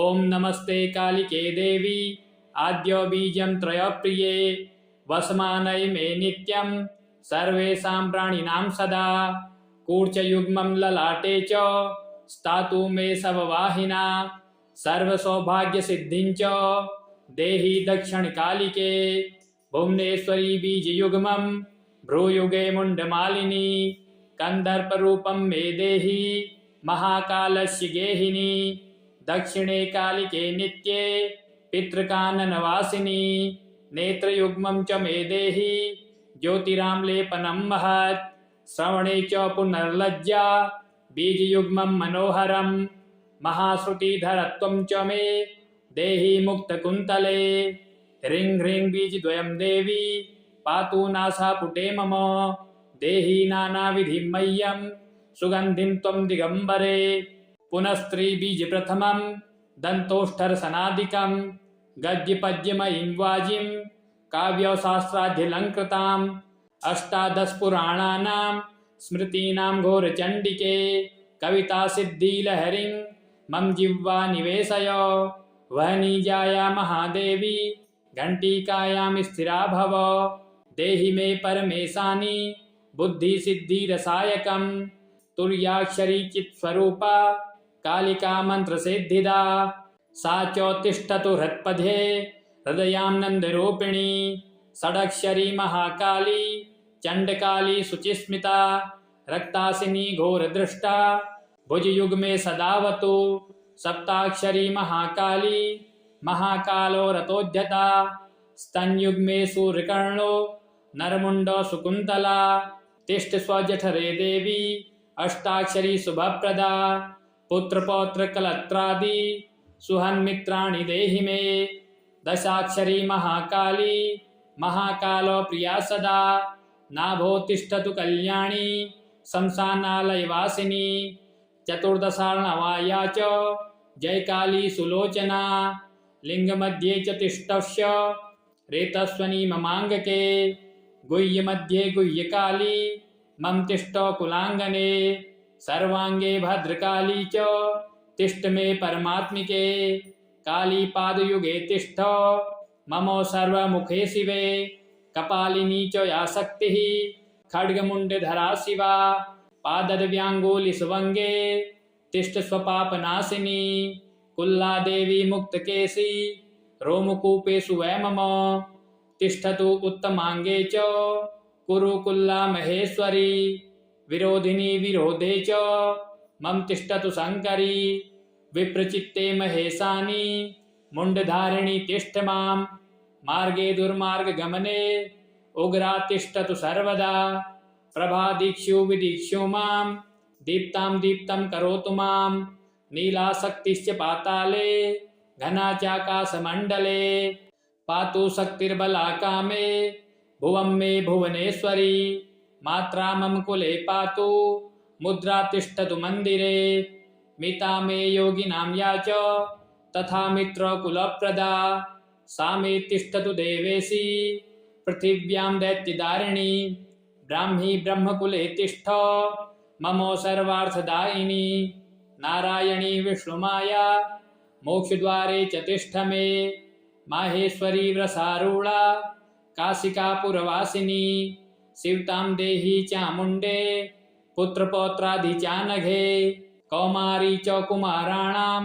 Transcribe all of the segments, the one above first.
ओम नमस्ते कालिके देवी आद्यो बीजं त्रयप्रिये वसमानय मे नित्यं सर्वेषां प्राणिनां सदा कूर्चयुग्मं ललाटे च स्थातु मे सववाहिना सर्वसौभाग्यसिद्धिं च देहि दक्षिणकालिके भुवनेश्वरी बीजयुग्मं भ्रूयुगे मुण्डमालिनी कन्दर्परूपं मे देहि महाकालस्य गेहिनी दक्षिणे कालिके नित्ये पितृकाननवासिनी नेत्रयुग्मं च मे देहि ज्योतिराम्लेपनं महत् श्रवणे च पुनर्लज्जा बीजयुग्मं मनोहरं महाश्रुतिधरत्वं च मे देहि मुक्तकुन्तले ह्रीं ह्रीं बीजद्वयं देवी पातु नासापुटे मम देहि नानाविधिं मह्यं सुगन्धिं त्वं दिगम्बरे पुनस्त्री बीज प्रथमं दन्तोष्ठरसनादिकं गद्यपद्यमयीं वाजिं काव्यशास्त्राध्यलङ्कृताम् अष्टादशपुराणानां स्मृतीनां घोरचण्डिके कवितासिद्धिलहरीं मम जिह्वा निवेशय वहनीजाया महादेवी घण्टिकायां स्थिरा भव देहि मे परमेशानि बुद्धिसिद्धिरसायकं तुर्याक्षरी चित्स्वरूपा कालिका मंत्रसिद्धिदा सा च तिष्ठतु हृत्पथे हृदयानन्दरूपिणी षडक्षरी महाकाली चण्डकाली शुचिस्मिता रक्तासिनी घोरदृष्टा भुजयुग्मे सदावतु सप्ताक्षरी महाकाली महाकालो रतोद्यता स्तनयुग्मे सूर्यकर्णो नरमुण्डो सुकुन्तला तिष्ठ स्वजठरे देवी अष्टाक्षरी शुभप्रदा पुत्रपौत्रकलत्रादि सुहन्मित्राणि देहि मे दशाक्षरी महाकाली महाकालो प्रिया सदा नाभो तिष्ठतु कल्याणी शमशानालयवासिनी चतुर्दशार्णवाया च जयकाली सुलोचना लिंगमध्ये च तिष्ठस्य रेतस्वनी ममाङ्गके गुह्यमध्ये गुह्यकाली मम तिष्ठ कुलाङ्गने सर्वांगे भद्रकाली च तिष्ठ मे परमात्मिके काली पादयुगे तिष्ठ मम सर्वमुखे शिवे कपालिनी च या शक्तिः खड्गमुण्डधरा शिवा पादद्व्याङ्गुलिसुवङ्गे तिष्ठ स्वपापनाशिनी कुल्ला देवी मुक्तकेशी रोमकूपेषु वै मम तिष्ठतु उत्तमाङ्गे च कुरु कुल्ला महेश्वरी विरोधिनी विरोधे च मम तिष्ठतु शङ्करी विप्रचित्ते महेशानी मुण्डधारिणी तिष्ठ मां मार्गे दुर्मार्गगमने उग्रा तिष्ठतु सर्वदा प्रभादीक्षु विदीक्षु मां दीप्तां दीप्तं करोतु मां नीलाशक्तिश्च पाताले घना चाकाशमण्डले पातु शक्तिर्बलाका मे भुवं मे भुवनेश्वरी मात्रा मम कुले पातु मुद्रा तिष्ठतु मन्दिरे मिता मे योगिनां या च तथा मित्रकुलप्रदा सा मे तिष्ठतु देवेशी पृथिव्यां दैत्यदारिणी ब्राह्मी ब्रह्मकुले तिष्ठ मम सर्वार्थदायिनी नारायणी विष्णुमाया मोक्षद्वारे च तिष्ठ मे माहेश्वरी व्रसारूढा काशिकापुरवासिनी शिवतां देहि चामुण्डे पुत्रपौत्रादिचानघे कौमारी च कुमाराणां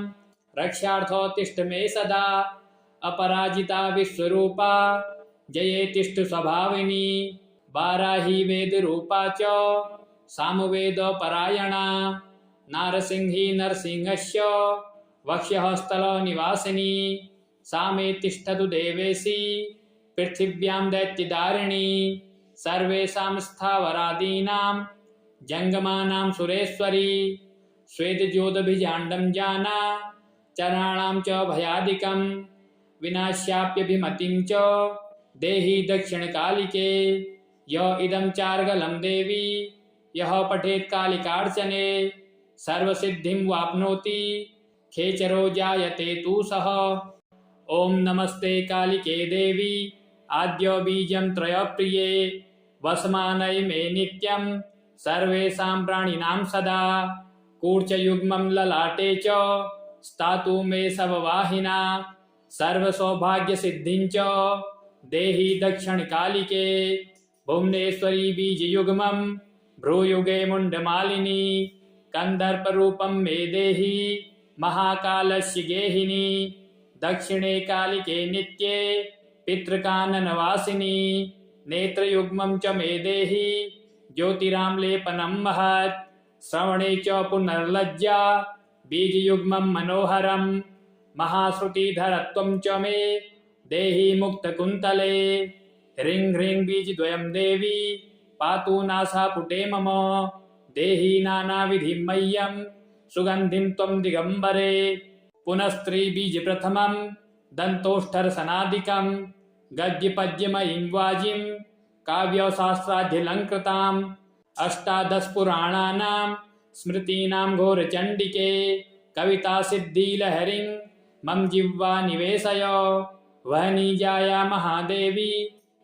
रक्षार्थो तिष्ठ मे सदा अपराजिता विश्वरूपा जये तिष्ठ स्वभाविनी वाराही वेदरूपा च सामवेदपरायणा नारसिंही नरसिंहस्य वक्ष्यस्थलनिवासिनी सा मे तिष्ठतु देवेशी पृथिव्यां दैत्यदारिणी सर्वेषां स्थावरादीनां जङ्गमानां सुरेश्वरी स्वेदज्योतिभिजाण्डं जाना चराणां च भयादिकं विनाश्याप्यभिमतिं च देहि दक्षिणकालिके य इदं चार्गलं देवी यः पठेत् कालिकार्चने सर्वसिद्धिं वाप्नोति खेचरो जायते तु सः। ओम नमस्ते कालिके देवी आद्यो बीजं त्रयप्रिये वसमानय मे नित्यं सर्वेषां प्राणिनां सदा कूर्चयुग्मं ललाटे च स्थातु मे सववाहिना सर्वसौभाग्यसिद्धिञ्च देहि दक्षिणकालिके भुवनेश्वरी बीजयुग्मं भ्रूयुगे मुण्डमालिनी कन्दर्परूपं मे देहि महाकालस्य गेहिनी दक्षिणे कालिके नित्ये पितृकाननवासिनी नेत्रयुग्मं च मे देहि ज्योतिराम्लेपनं महत् श्रवणे च पुनर्लज्जा बीजयुग्मं मनोहरं महाश्रुतिधरत्वं च मे देहि मुक्तकुन्तले ह्रीं ह्रीं बीजद्वयं देवी पातु नासापुटे मम देहि नानाविधिं मह्यं सुगन्धिं त्वं दिगम्बरे पुनस्त्री बीजप्रथमं दन्तोष्ठरसनादिकं गद्यपद्यमयीं वाजिं काव्यशास्त्राध्यलङ्कृताम् अष्टादशपुराणानां स्मृतीनां घोरचण्डिके कवितासिद्धिलहरीं मम जिह्वा निवेशय वहनीजाया महादेवी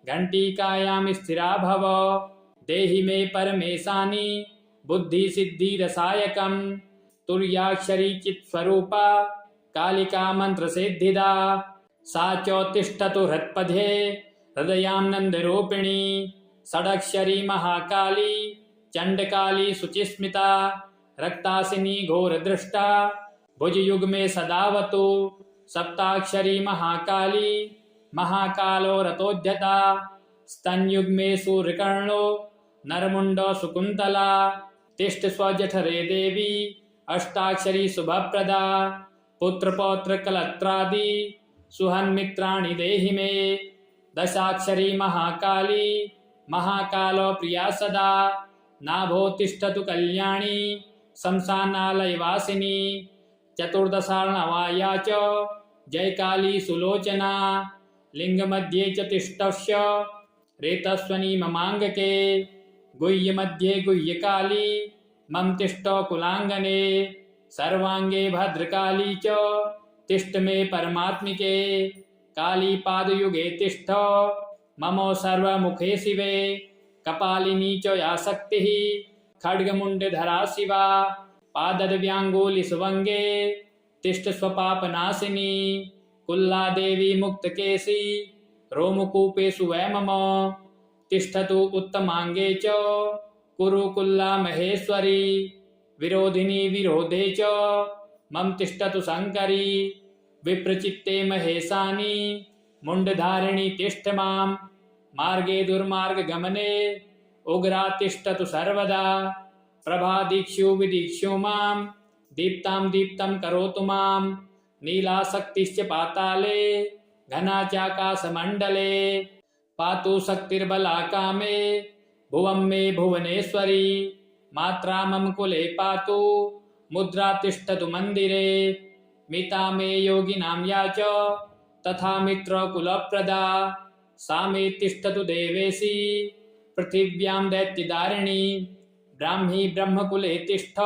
घण्टिकायां स्थिरा भव देहि मे परमेशानि बुद्धिसिद्धिरसायकं तुर्याक्षरी चित्स्वरूपा कालिका मन्त्रसिद्धिदा सा च तिष्ठतु हृत्पथे हृदयानन्दरूपिणी षडक्षरी महाकाली चण्डकाली शुचिस्मिता रक्तासिनी घोरदृष्टा भुजयुग्मे सदावतु सप्ताक्षरी महाकाली महाकालो रतोद्यता स्तनयुग्मे सूर्यकर्णो नरमुण्डो सुकुन्तला तिष्ठ स्वजठरे देवी अष्टाक्षरी शुभप्रदा पुत्रपौत्रकलत्रादि सुहन्मित्राणि देहि मे दशाक्षरी महाकाली महाकालो प्रिया सदा नाभो तिष्ठतु कल्याणी शमशानालयवासिनी चतुर्दशार्णवाया च जयकाली सुलोचना लिङ्गमध्ये च तिष्ठस्य रेतस्वनी ममाङ्गके गुह्यमध्ये गुह्यकाली मम तिष्ठ कुलाङ्गने सर्वाङ्गे भद्रकाली च तिष्ठ मे परमात्मिके काली पादयुगे तिष्ठ मम सर्वमुखे शिवे कपालिनी च या शक्तिः खड्गमुण्डधरा शिवा पादद्व्याङ्गुलिसुवङ्गे तिष्ठ स्वपापनाशिनी कुल्ला देवी मुक्तकेशी रोमकूपेषु वै मम तिष्ठतु उत्तमाङ्गे च कुरु कुल्ला महेश्वरी विरोधिनी विरोधे च मम तिष्ठतु शङ्करी विप्रचित्ते महेशानी मुण्डधारिणी तिष्ठ मां मार्गे दुर्मार्गगमने उग्रा तिष्ठतु सर्वदा प्रभादीक्षु विदीक्षु मां दीप्तां दीप्तं करोतु मां नीलाशक्तिश्च पाताले घना चाकाशमण्डले पातु शक्तिर्बलाका मे भुवं मे भुवनेश्वरी मात्रा मम कुले पातु मुद्रा तिष्ठतु मन्दिरे मिता मे योगिनां या च तथा मित्रकुलप्रदा सा मे तिष्ठतु देवेशी पृथिव्यां दैत्यदारिणी ब्राह्मी ब्रह्मकुले तिष्ठ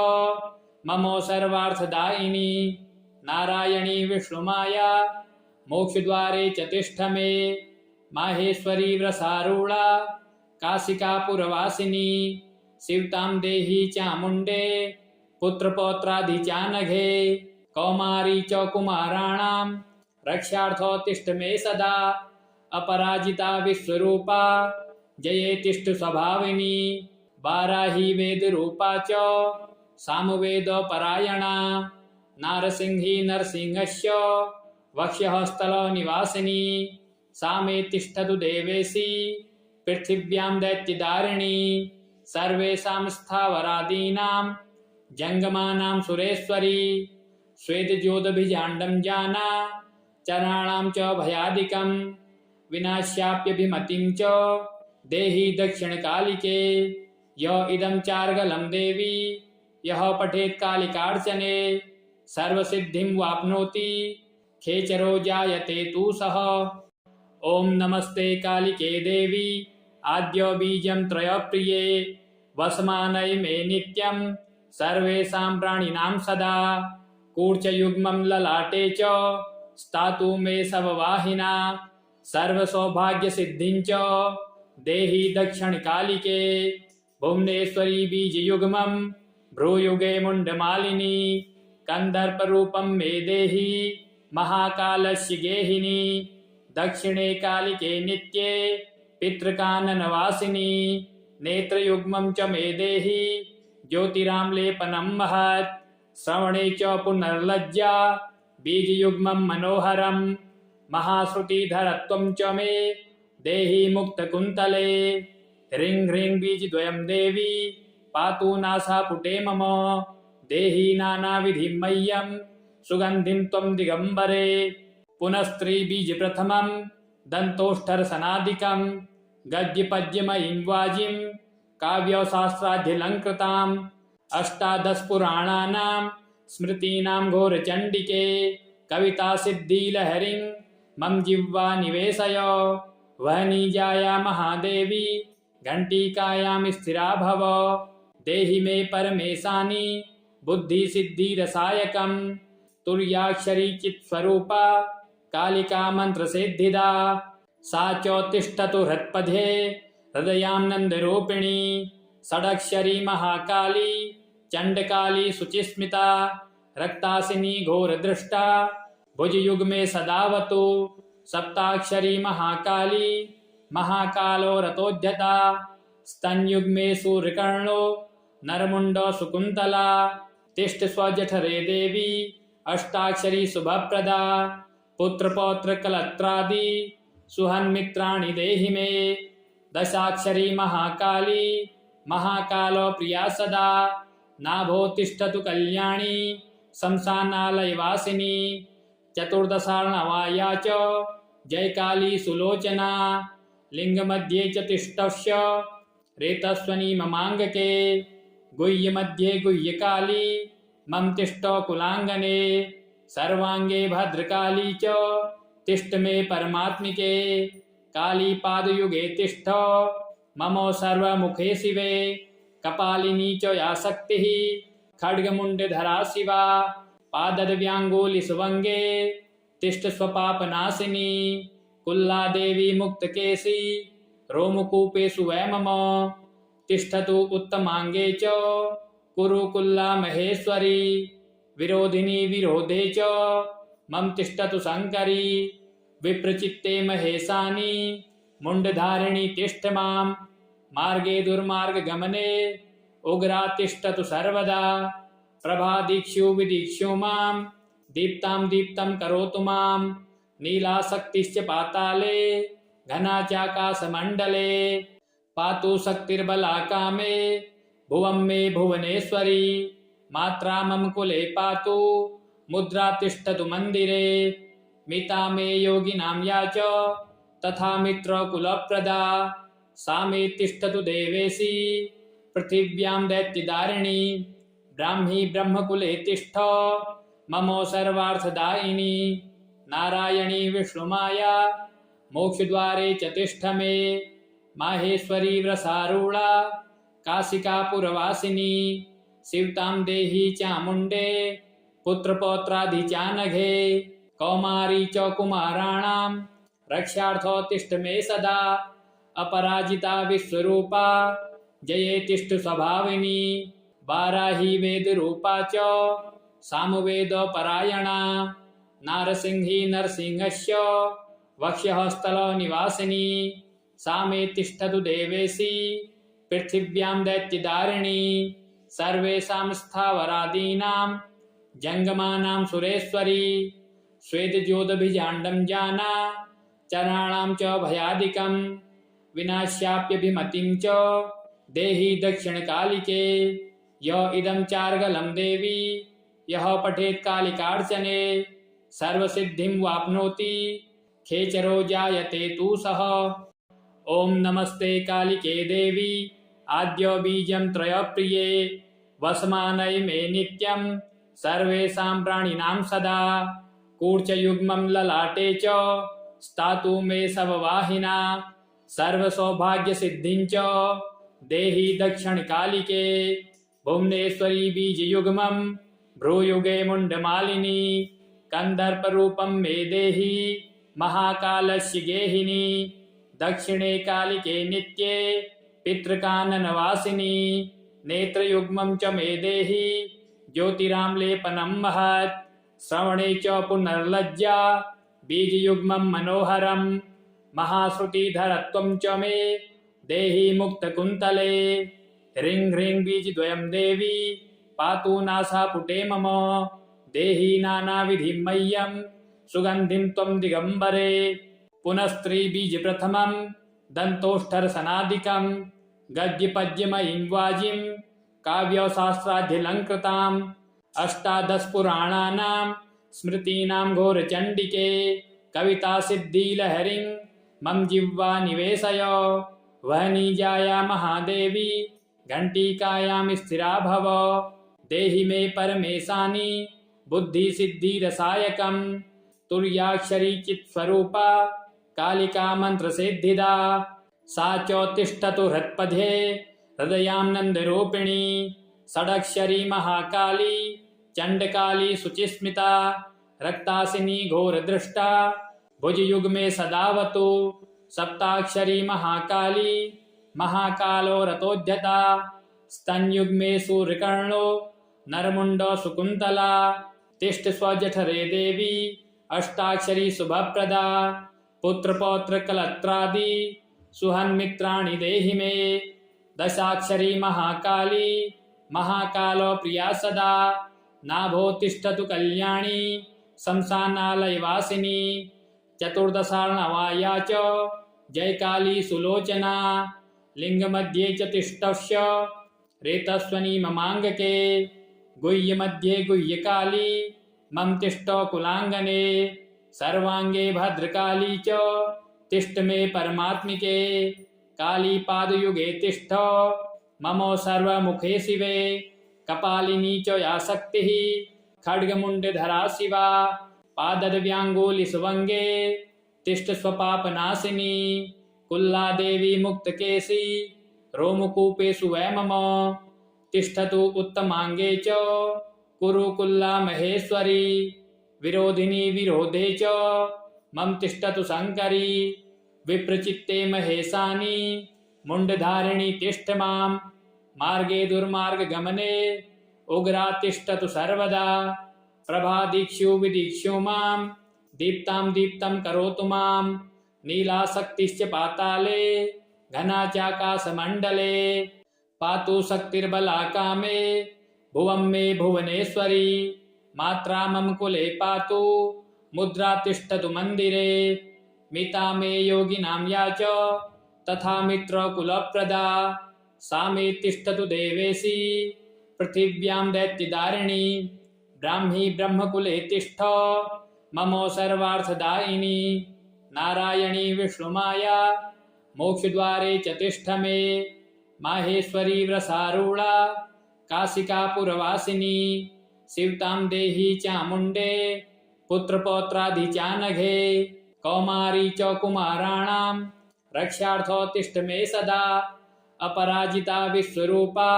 मम सर्वार्थदायिनी नारायणी विष्णुमाया मोक्षद्वारे च तिष्ठ मे माहेश्वरी व्रसारूढा काशिकापुरवासिनी शिवतां देहि चामुण्डे पुत्रपौत्रादिचानघे कौमारी च कुमाराणां रक्षार्थो तिष्ठ मे सदा अपराजिता विश्वरूपा जये तिष्ठ स्वभाविनी वाराही वेदरूपा च सामवेदपरायणा नारसिंही नरसिंहस्य वक्ष्यस्थलो निवासिनी सा मे तिष्ठतु देवेशी पृथिव्यां दैत्यदारिणी सर्वेषां स्थावरादीनां जङ्गमानां सुरेश्वरी स्वेदज्योतिभिजाण्डं जाना चराणां च भयादिकं विनाश्याप्यभिमतिं च देहि दक्षिणकालिके य इदं चार्गलं देवी यः पठेत् कालिकार्चने सर्वसिद्धिं वाप्नोति खेचरो जायते तु सः ॐ नमस्ते कालिके देवी आद्यो बीजं त्रयप्रिये वसमानय मे नित्यं सर्वेषां प्राणिनां सदा कूर्चयुग्मं ललाटे च स्थातु मे सववाहिना सर्वसौभाग्यसिद्धिं च देहि दक्षिणकालिके भुवनेश्वरी बीजयुग्मं भ्रूयुगे मुण्डमालिनी कन्दर्परूपं मे देहि महाकालस्य गेहिनी दक्षिणे कालिके नित्ये पितृकाननवासिनी नेत्रयुग्मं च मे देहि ज्योतिराम्लेपनं महत् श्रवणे च पुनर्लज्जा बीजयुग्मं मनोहरं महाश्रुतिधरत्वं च मे देहि मुक्तकुन्तले ह्रीं ह्रीं बीजद्वयं देवी पातु नासापुटे मम देहि नानाविधिं मह्यं सुगन्धिं त्वं दिगम्बरे पुनस्त्रीबीजप्रथमं दन्तोष्ठरसनादिकं गद्यपद्यमयीं वाजिं काव्यशास्त्राध्यलङ्कृताम् अष्टादशपुराणानां स्मृतीनां घोरचण्डिके कवितासिद्धिलहरीं मम जिह्वा निवेशय वहनी जाया महादेवी घण्टिकायां स्थिरा भव देहि मे परमेशानि बुद्धिसिद्धिरसायकं तुर्याक्षरी चित्स्वरूपा कालिका मन्त्रसिद्धिदा सा च तिष्ठतु हृत्पथे हृदयानन्दरूपिणी षडक्षरी महाकाली चण्डकाली शुचिस्मिता रक्तासिनी घोरदृष्टा भुजयुग्मे सदावतु सप्ताक्षरी महाकाली महाकालो रतोद्यता स्तन्युग्मे सूर्यकर्णो नरमुण्डो सुकुन्तला तिष्ठ स्वजठरे देवी अष्टाक्षरी शुभप्रदा पुत्रपौत्रकलत्रादि सुहन्मित्राणि देहि मे दशाक्षरी महाकाली महाकालो प्रिया सदा नाभो तिष्ठतु कल्याणी शमशानालयवासिनी चतुर्दशार्णवाया च जयकाली सुलोचना लिङ्गमध्ये च तिष्ठस्य रेतस्वनी ममाङ्गके गुह्यमध्ये गुह्यकाली मम तिष्ठ कुलाङ्गने सर्वाङ्गे भद्रकाली च तिष्ठ मे परमात्मिके काली पादयुगे तिष्ठ मम सर्वमुखे शिवे कपालिनी च या शक्तिः खड्गमुण्डधरा शिवा पादद्व्याङ्गुलिसुवङ्गे तिष्ठ स्वपापनाशिनी कुल्ला देवी मुक्तकेशी रोमकूपेषु वै मम तिष्ठतु उत्तमाङ्गे च कुरु कुल्ला महेश्वरी विरोधिनी विरोधे च मम तिष्ठतु शङ्करी विप्रचित्ते महेशानी मुण्डधारिणी तिष्ठ मां मार्गे दुर्मार्गगमने उग्रा तिष्ठतु सर्वदा प्रभादीक्षु विदीक्षु मां दीप्तां दीप्तं करोतु मां नीलाशक्तिश्च पाताले घना चाकाशमण्डले पातु शक्तिर्बला मे भुवं मे भुवनेश्वरी मात्रा मम कुले पातु मुद्रा तिष्ठतु मन्दिरे मिता मे योगिनां या च तथा मित्रकुलप्रदा सा मे तिष्ठतु देवेशी पृथिव्यां दैत्यदारिणी ब्राह्मी ब्रह्मकुले तिष्ठ मम सर्वार्थदायिनी नारायणी विष्णुमाया मोक्षद्वारे च तिष्ठ मे माहेश्वरी व्रसारूढा काशिकापुरवासिनी शिवतां देहि चामुण्डे पुत्रपौत्राधिचानघे कौमारी च कुमाराणां रक्षार्थो तिष्ठ मे सदा अपराजिता विश्वरूपा जये तिष्ठ स्वभाविनी वाराही वेदरूपा च सामवेदपरायणा नारसिंही नरसिंहस्य वक्ष्यस्थलो निवासिनी सा मे तिष्ठतु देवेशी पृथिव्यां दैत्यदारिणी सर्वेषां स्थावरादीनां जङ्गमानां सुरेश्वरी स्वेदज्योतिभिजाण्डं जाना चराणां च भयादिकं विनाश्याप्यभिमतिं च देहि दक्षिणकालिके य इदं चार्गलं देवी यः पठेत् कालिकार्चने सर्वसिद्धिं वाप्नोति खेचरो जायते तु सः ॐ नमस्ते कालिके देवी आद्य बीजं त्रयप्रिये वसमानय मे नित्यं सर्वेषां प्राणिनां सदा कूर्चयुग्मं ललाटे च स्थातु मे सववाहिना सर्वसौभाग्यसिद्धिं च देहि दक्षिणकालिके भुवनेश्वरी बीजयुग्मं भ्रूयुगे मुण्डमालिनी कन्दर्परूपं मे देहि महाकालस्य गेहिनी दक्षिणे कालिके नित्ये पितृकाननवासिनी नेत्रयुग्मं च मे देहि ज्योतिराम्लेपनं महत् श्रवणे च पुनर्लज्जा बीजयुग्मं मनोहरं महाश्रुतिधरत्वं च मे देहि मुक्तकुन्तले ह्रीं ह्रीं बीजद्वयं देवी पातु नासापुटे मम देहि नानाविधिं मह्यं सुगन्धिं त्वं दिगम्बरे पुनस्त्रीबीजप्रथमं दन्तोष्ठरसनादिकं गद्यपद्यमयीं वाजिं काव्यशास्त्राध्यलङ्कृताम् अष्टादशपुराणानां स्मृतीनां घोरचण्डिके कवितासिद्धिलहरीं मम जिह्वा निवेशय वहनीजाया महादेवी घण्टिकायां स्थिरा भव देहि मे परमेशानि बुद्धिसिद्धिरसायकं तुर्याक्षरी चित्स्वरूपा कालिका मंत्रसिद्धिदा सा च तिष्ठतु हृत्पथे हृदयानन्दरूपिणी षडक्षरी महाकाली चण्डकाली शुचिस्मिता रक्तासिनी घोरदृष्टा भुजयुग्मे सदावतु सप्ताक्षरी महाकाली महाकालो रथोद्यता स्तनयुग्मे सूर्यकर्णो नरमुण्डो सुकुन्तला तिष्ठ स्वजठरे देवी अष्टाक्षरी शुभप्रदा पुत्रपौत्रकलत्रादि सुहन्मित्राणि देहि मे दशाक्षरी महाकाली महाकालो प्रिया सदा नाभो तिष्ठतु कल्याणी शमशानालयवासिनी चतुर्दशार्णवाया च जयकाली सुलोचना लिंगमध्ये च तिष्ठस्य रेतस्वनी ममाङ्गके गुह्यमध्ये गुह्यकाली मम तिष्ठो कुलाङ्गने सर्वांगे भद्रकाली च तिष्ठ मे परमात्मिके काली पादयुगे तिष्ठ ममो सर्वमुखे शिवे कपालिनी च या शक्तिः खड्गमुण्डधरा शिवा पादद्व्याङ्गुली सुवङ्गे तिष्ठ स्वपापनाशिनी कुल्ला देवी मुक्तकेशी रोमकूपेषु वै मम तिष्ठतु उत्तमाङ्गे च कुरु कुल्ला महेश्वरी विरोधिनी विरोधे च मम तिष्ठतु शङ्करी विप्रचित्ते महेशानी मुण्डधारिणी तिष्ठ मां मार्गे दुर्मार्गगमने उग्रा तिष्ठतु सर्वदा प्रभादीक्षु विदीक्षु मां दीप्तां दीप्तं करोतु मां नीलाशक्तिश्च पाताले घना चाकाशमण्डले पातु शक्तिर्बलाका मे भुवं मे भुवनेश्वरी मात्रा मम कुले पातु मुद्रा तिष्ठतु मन्दिरे मिता मे योगिनां या च तथा मित्रकुलप्रदा सा मे तिष्ठतु देवेशी पृथिव्यां दैत्यदारिणी ब्राह्मी ब्रह्मकुले तिष्ठ ममो सर्वार्थदायिनी नारायणी विष्णुमाया मोक्षद्वारे च तिष्ठ मे माहेश्वरी व्रसारूढा काशिकापुरवासिनी शिवतां देहि चामुण्डे पुत्रपौत्राधिचानघे कौमारी च कुमाराणां रक्षार्थो तिष्ठ मे सदा अपराजिता विश्वरूपा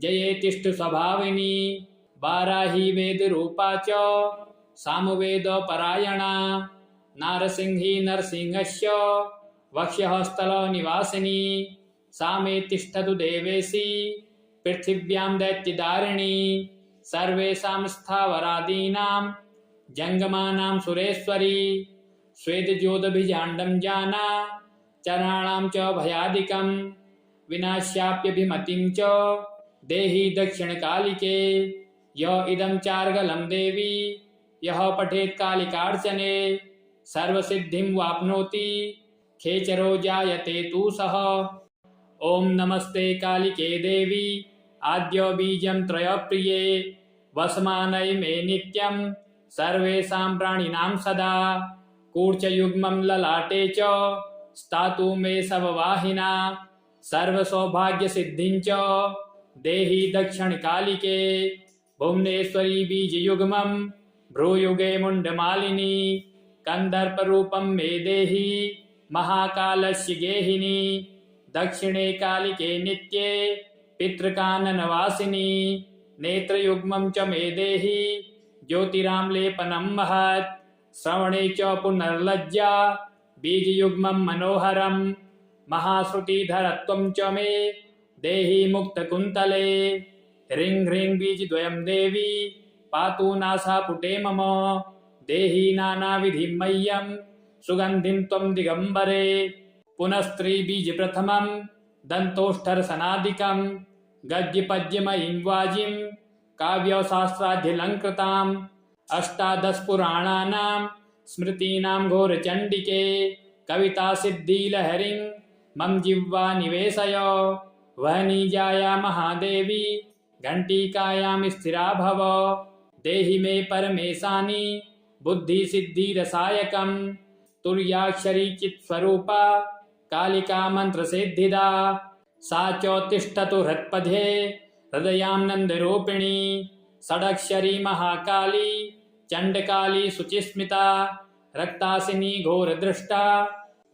जये तिष्ठ स्वभाविनी वाराही वेदरूपा च सामवेदपरायणा नारसिंही नरसिंहस्य वक्ष्यस्थलो निवासिनी सा मे तिष्ठतु देवेशी पृथिव्यां दैत्यदारिणी सर्वेषां स्थावरादीनां जङ्गमानां सुरेश्वरी श्वेतज्योतिभिजाण्डं जाना चराणां च भयादिकं विनाश्याप्यभिमतिं च देहि दक्षिणकालिके य इदं चार्गलं देवी यः पठेत् कालिकार्चने सर्वसिद्धिं वाप्नोति खेचरो जायते तु सः ॐ नमस्ते कालिके देवी आद्यो बीजं त्रयप्रिये वसमानय मे नित्यं सर्वेषां प्राणिनां सदा कूर्चयुग्मं ललाटे च स्थातु मे सववाहिना सर्वसौभाग्यसिद्धिं च देहि दक्षिणकालिके भुवनेश्वरी बीजयुग्मं भ्रूयुगे मुण्डमालिनी कन्दर्परूपं मे देहि महाकालस्य गेहिनी दक्षिणे कालिके नित्ये पितृकाननवासिनी नेत्रयुग्मं च मे देहि ज्योतिराम्लेपनं महत् श्रवणे च पुनर्लज्जा बीजयुग्मं मनोहरं महाश्रुतिधरत्वं च मे देहि मुक्तकुन्तले ह्रीं ह्रीं बीजद्वयं देवी पातु नासापुटे मम देहि नानाविधिं मह्यं सुगन्धिं त्वं दिगम्बरे पुनस्त्रीबीजप्रथमं दन्तोष्ठरसनादिकं गद्यपद्यमयीं वाजिं काव्यशास्त्राध्यलङ्कृताम् अष्टादशपुराणानां स्मृतीनां घोरचण्डिके कवितासिद्धिलहरीं मम जिह्वा निवेशय वहनीजाया महादेवी घंटिकायां स्थिरा भव देहि मे परमेशानि बुद्धिसिद्धिरसायकं तुर्याक्षरी चित्स्वरूपा कालिका मंत्रसिद्धिदा सा च तिष्ठतु हृत्पथे हृदयानन्दरूपिणी षडक्षरी महाकाली चण्डकाली शुचिस्मिता रक्तासिनी घोरदृष्टा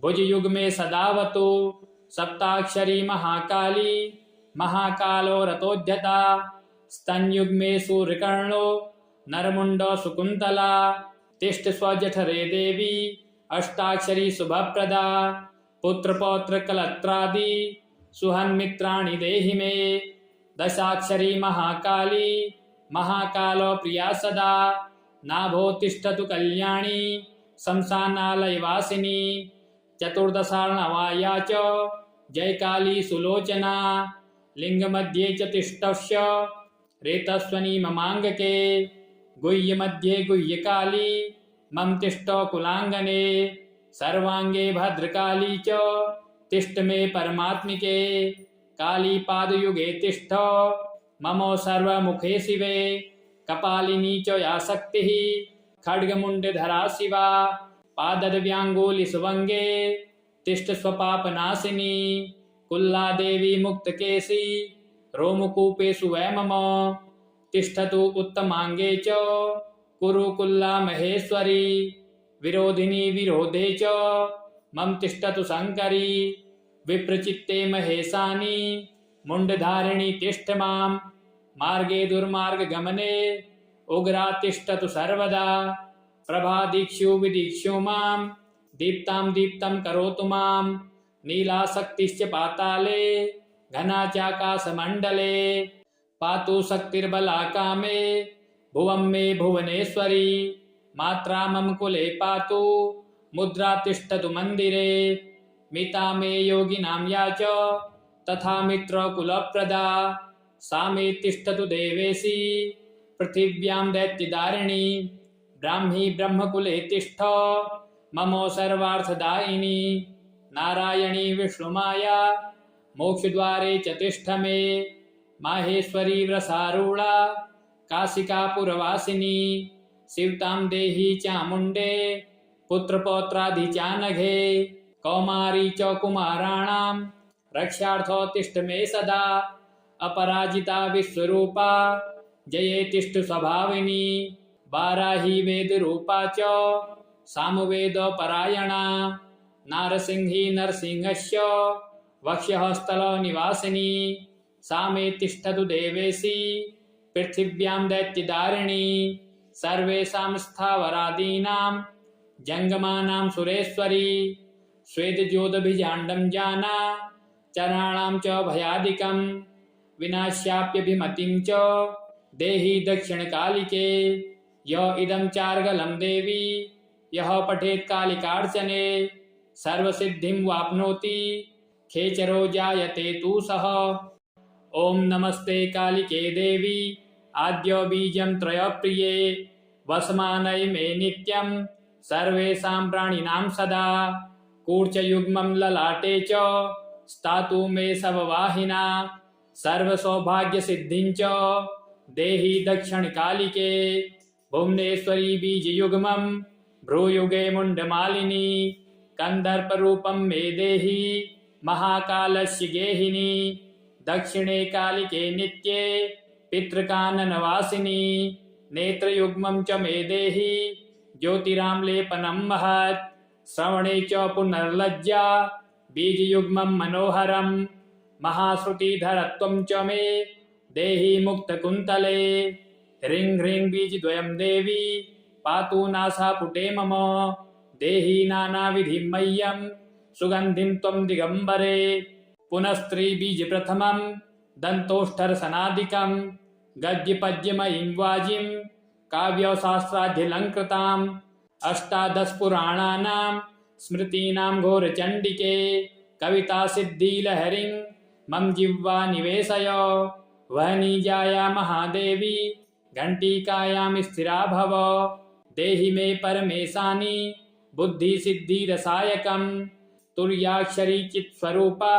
भुजयुग्मे सदावतु सप्ताक्षरी महाकाली महाकालो रतोद्यता स्तन्युग्मे सूर्यकर्णो नरमुण्डो सुकुन्तला तिष्ठ स्वजठरे देवी अष्टाक्षरी शुभप्रदा पुत्रपौत्रकलत्रादि सुहन्मित्राणि देहि मे दशाक्षरी महाकाली महाकालो प्रिया सदा नाभो तिष्ठतु कल्याणी शमशानालयवासिनी चतुर्दशार्णवाया च जयकाली सुलोचना लिंगमध्ये च तिष्ठस्य रेतस्वनी ममाङ्गके गुह्यमध्ये गुह्यकाली मम तिष्ठ कुलाङ्गने सर्वाङ्गे भद्रकाली च तिष्ठ मे परमात्मिके काली पादयुगे तिष्ठ मम सर्वमुखे शिवे कपालिनी च या शक्तिः खड्गमुण्डधरा शिवा पादद्व्याङ्गुलिसुवङ्गे तिष्ठ स्वपापनाशिनी कुल्ला देवी मुक्तकेशी रोमकूपेषु वै मम तिष्ठतु उत्तमाङ्गे च कुरु कुल्ला महेश्वरी विरोधिनी विरोधे च मम तिष्ठतु शङ्करी विप्रचित्ते महेशानी मुण्डधारिणी तिष्ठ मां मार्गे दुर्मार्गगमने उग्रा तिष्ठतु सर्वदा प्रभादीक्षु विदीक्षु मां दीप्तां दीप्तं करोतु मां नीलाशक्तिश्च पाताले घना चाकाशमण्डले पातु शक्तिर्बलाका मे भुवं मे भुवनेश्वरी मात्रा मम कुले पातु मुद्रा तिष्ठतु मन्दिरे मिता मे योगिनां या च तथा मित्रकुलप्रदा सा मे तिष्ठतु देवेशी पृथिव्यां दैत्यदारिणी ब्राह्मी ब्रह्मकुले तिष्ठ मम सर्वार्थदायिनी नारायणी विष्णुमाया मोक्षद्वारे च तिष्ठ मे माहेश्वरी व्रसारूढा काशिकापुरवासिनी शिवतां देहि चामुण्डे पुत्रपौत्रादिचानघे कौमारी च कुमाराणां रक्षार्थो तिष्ठ मे सदा अपराजिता विश्वरूपा जये तिष्ठ स्वभाविनी वाराही वेदरूपा च सामवेदपरायणा नारसिंही नरसिंहस्य वक्ष्यस्थलो निवासिनी सा मे तिष्ठतु देवेशी पृथिव्यां दैत्यदारिणी सर्वेषां स्थावरादीनां जङ्गमानां सुरेश्वरी श्वेतज्योतिभिजाण्डं जाना चराणां च भयादिकं विनाश्याप्यभिमतिं च देहि दक्षिणकालिके य इदं चार्गलं देवी यः पठेत् कालिकार्चने सर्वसिद्धिं वाप्नोति खेचरो जायते तु सः ॐ नमस्ते कालिके देवी आद्य बीजं त्रयप्रिये वसमानय मे नित्यं सर्वेषां प्राणिनां सदा कूर्चयुग्मं ललाटे च स्थातु मे सववाहिना सर्वसौभाग्यसिद्धिं च देहि दक्षिणकालिके भुवनेश्वरी बीजयुग्मं भ्रूयुगे मुण्डमालिनी कन्दर्परूपं मे देहि महाकालस्य गेहिनी दक्षिणे कालिके नित्ये पितृकाननवासिनी नेत्रयुग्मं च मे देहि ज्योतिराम्लेपनं महत् श्रवणे च पुनर्लज्जा बीजयुग्मं मनोहरं महाश्रुतिधरत्वं च मे देहि मुक्तकुन्तले ह्रीं ह्रीं बीजद्वयं देवी पातु नासापुटे मम देहि नानाविधिं मह्यं सुगन्धिं त्वं दिगम्बरे पुनस्त्रीबीजप्रथमं दन्तोष्ठरसनादिकं गद्यपद्यमयीं वाजिं काव्यशास्त्राध्यलङ्कृताम् अष्टादशपुराणानां स्मृतीनां घोरचण्डिके कवितासिद्धिलहरीं मम जिह्वा निवेशय। वहनीजाया महादेवी घण्टिकायां स्थिरा भव। देहि मे परमेशानि बुद्धिसिद्धिरसायकं तुर्याक्षरी चित्स्वरूपा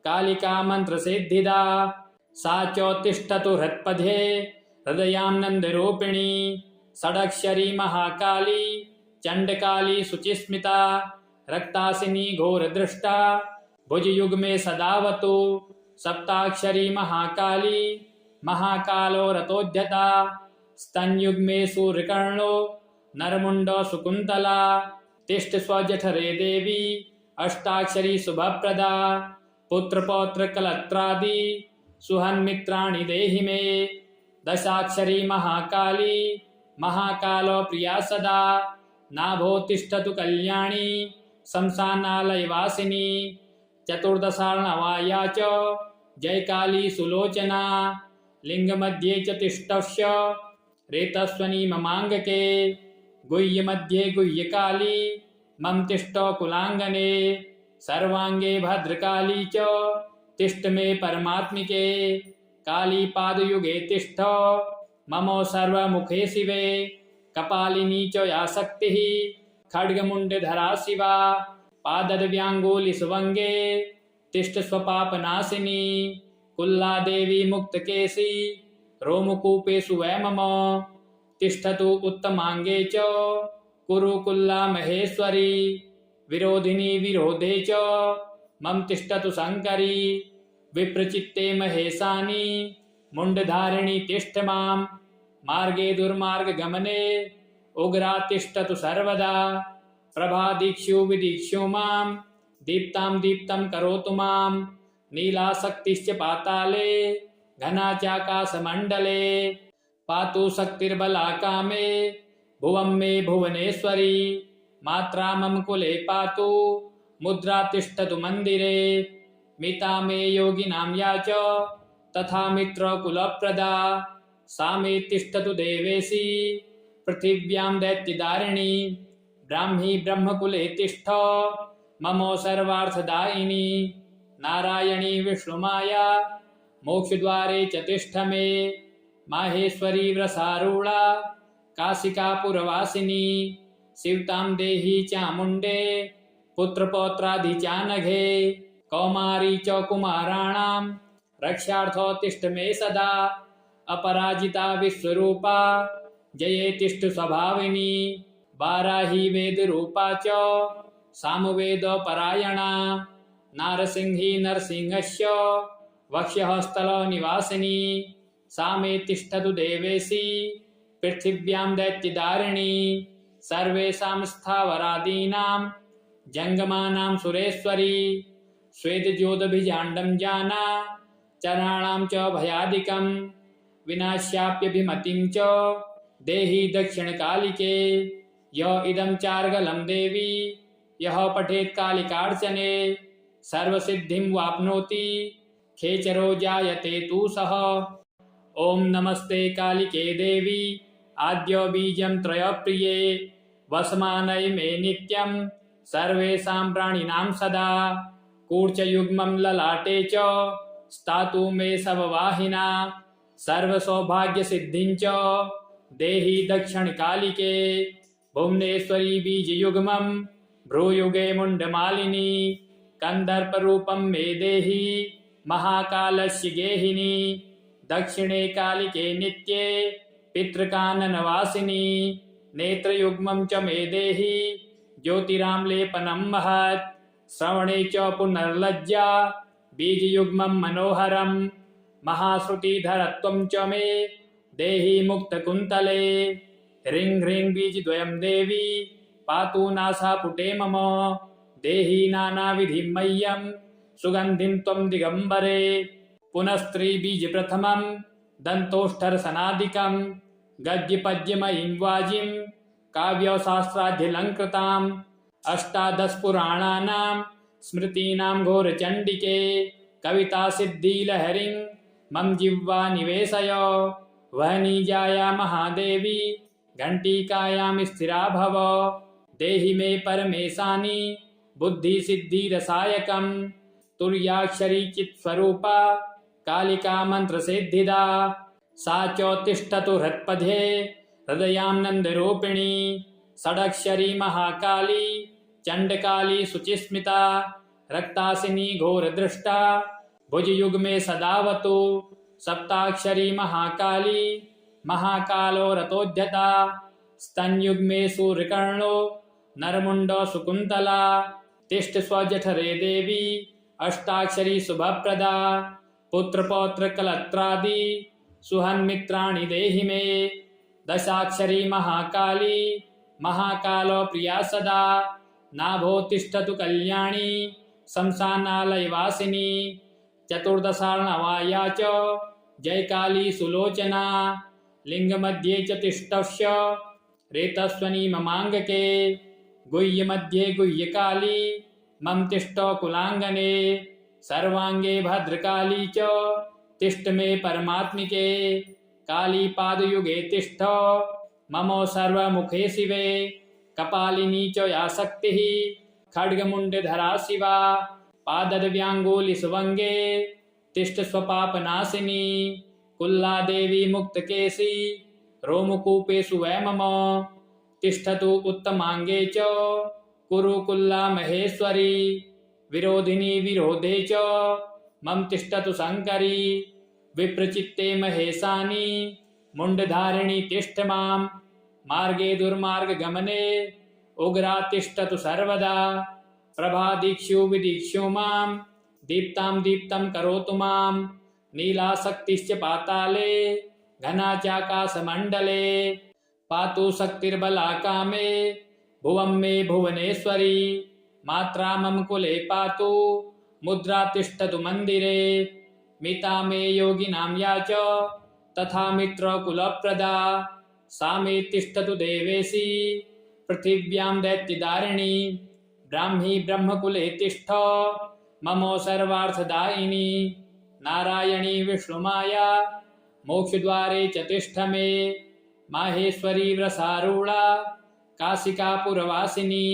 कालिका मन्त्रसिद्धिदा सा चोत्तिष्ठतु हृत्पथे हृदयानन्दरूपिणी षडक्षरी महाकाली चण्डकाली शुचिस्मिता रक्तासिनी घोरदृष्टा भुजयुग्मे सदावतु सप्ताक्षरी महाकाली महाकालो रथोद्यता स्तनयुग्मे सूर्यकर्णो नरमुण्डो सुकुन्तला तिष्ठ स्वजठरे देवी अष्टाक्षरी शुभप्रदा पुत्रपौत्रकलत्रादि सुहन्मित्राणि देहि मे दशाक्षरी महाकाली महाकालो प्रिया सदा नाभो तिष्ठतु कल्याणी शमशानालयवासिनी चतुर्दशार्णवाया च जयकाली सुलोचना लिंगमध्ये च तिष्ठस्य रेतस्वनी ममाङ्गके गुह्यमध्ये गुह्यकाली मम तिष्ठो कुलाङ्गने सर्वाङ्गे भद्रकाली च तिष्ठ मे परमात्मिके काली पादयुगे तिष्ठ ममो सर्वमुखे शिवे कपालिनी च या शक्तिः खड्गमुण्डधरा शिवा पादद्व्याङ्गुलिसुवङ्गे तिष्ठ स्वपापनाशिनी कुल्ला देवी मुक्तकेशी रोमकूपेषु वै मम तिष्ठतु उत्तमाङ्गे च कुरु कुल्ला महेश्वरी विरोधिनी विरोधे च मम तिष्ठतु शङ्करी विप्रचित्ते महेशानी मुण्डधारिणी तिष्ठ मां मार्गे दुर्मार्गगमने उग्रा तिष्ठतु सर्वदा प्रभादीक्षु विदीक्षु मां दीप्तां दीप्तं करोतु मां नीलाशक्तिश्च पाताले घना चाकाशमण्डले पातु शक्तिर्बलाका मे भुवं मे भुवनेश्वरी मात्रा मम कुले पातु मुद्रा तिष्ठतु मन्दिरे मिता मे योगिनां या च तथा मित्रकुलप्रदा सा मे तिष्ठतु देवेशी पृथिव्यां दैत्यदारिणी ब्राह्मी ब्रह्मकुले तिष्ठ ममो सर्वार्थदायिनी नारायणी विष्णुमाया मोक्षद्वारे च तिष्ठ मे माहेश्वरी व्रसारूढा काशिकापुरवासिनी शिवतां देहि चामुण्डे पुत्रपौत्रादिचानघे कौमारी च कुमाराणां रक्षार्थो तिष्ठ मे सदा अपराजिता विश्वरूपा जये तिष्ठ स्वभाविनी वाराही वेदरूपा च सामवेदपरायणा नारसिंही नरसिंहस्य वक्ष्यस्थलो निवासिनी सा मे तिष्ठतु देवेशी पृथिव्यां दैत्यदारिणी सर्वेषां स्थावरादीनां जङ्गमानां सुरेश्वरी श्वेतज्योतिभिजाण्डं जाना चराणां च भयादिकं विनाश्याप्यभिमतिं च देहि दक्षिणकालिके य इदं चार्गलं देवी यः पठेत् कालिकार्चने सर्वसिद्धिं वाप्नोति खेचरो जायते तु सः। ॐ नमस्ते कालिके देवी आद्य बीजं त्रयप्रिये वसमानय मे नित्यं सर्वेषां प्राणिनां सदा कूर्चयुग्मं ललाटे च स्थातु मे सववाहिना सर्वसौभाग्यसिद्धिं च देहि दक्षिणकालिके भुवनेश्वरी बीजयुग्मं भ्रूयुगे मुण्डमालिनी कन्दर्परूपं मे देहि महाकालस्य गेहिनी दक्षिणे कालिके नित्ये पितृकाननवासिनी नेत्रयुग्मं च मे देहि ज्योतिराम्लेपनं महत् श्रवणे च पुनर्लज्जा बीजयुग्मं मनोहरं महाश्रुतिधरत्वं च मे देहि मुक्तकुन्तले ह्रीं ह्रीं बीजद्वयं देवी पातु नासापुटे मम देहि नानाविधिं मह्यं सुगन्धिं त्वं दिगम्बरे पुनस्त्रीबीजप्रथमं दन्तोष्ठरसनादिकं गद्यपद्यमयीं वाजिं काव्यशास्त्राध्यलङ्कृताम् अष्टादशपुराणानां स्मृतीनां घोरचण्डिके कवितासिद्धिलहरीं मम जिह्वा निवेशय। वहनीजाया महादेवी घंटिकायां स्थिरा भव। देहि मे परमेशानि बुद्धि सिद्धि रसायकं। तुर्याक्षरी चित्स्वरूपा कालिका मंत्र सिद्धिदा। सा चोत्तिष्ठतु हृत्पथे हृदयानंदरूपिणी। षडक्षरी महाकाली चंडकाली शुचिस्मिता। रक्तासिनी घोरदृष्टा भुजयुग्मे सदावतु। सप्ताक्षरी महाकाली महाकालो रतोद्यता। स्तनयुग्मे सूर्यकर्णो नरमुंडो सुकुंतला। तिष्ठ स्वजठरे देवी अष्टाक्षरी शुभप्रदा। पुत्र पौत्र कलत्रादि सुहन्मित्राणि देहि मे। दशाक्षरी महाकाली महाकालो प्रिया सदा। नाभो तिष्ठतु कल्याणी शमशानालयवासिनी। चतुर्दशार्णवाया च जयकाली सुलोचना। लिंगमध्ये च तिष्ठस्य रेतस्वनी ममांगके। गुह्यमध्ये गुह्यकाली मम तिष्ठो कुलांगने। सर्वांगे भद्रकाली च तिष्ठ मे परमात्मिके। काली पादयुगे तिष्ठ ममो सर्वमुखे शिवे। कपालिनी च या शक्तिः खड्गमुण्डधरा शिवा। पादद्व्यांगुली सुवंगे तिष्ठ स्वपापनाशिनी। कुल्ला देवी मुक्तकेशी रोमकूपेषु वै मम। तिष्ठतु उत्तमांगे च कुरु कुल्ला महेश्वरी। विरोधिनी विरोधे च मम तिष्ठतु शंकरी। विप्रचित्ते महेशानी मुंडधारिणी तिष्ठ मां। मार्गे दुर्मार्गगमने उग्रा तिष्ठतु सर्वदा। प्रभादीक्षु विदीक्षु मां दीप्तां दीप्तं करोतु मां। नीलाशक्तिश्च पाताले घना चाकाशमण्डले। पातु शक्तिर्बला कामे भुवं मे भुवनेश्वरी। मात्रा मम कुले पातु मुद्रा तिष्ठतु मंदिरे। मिता मे योगिनां या च तथा मित्र कुलप्रदा। सा मे तिष्ठतु देवेशी पृथिव्यां दैत्यदारिणी। ब्राह्मी ब्रह्मकुले तिष्ठ ममो सर्वार्थदायिनी। नारायणी विष्णुमाया मोक्षद्वारे च तिष्ठ मे। माहेश्वरी व्रसारूढ़ा काशिकापुरवासिनी।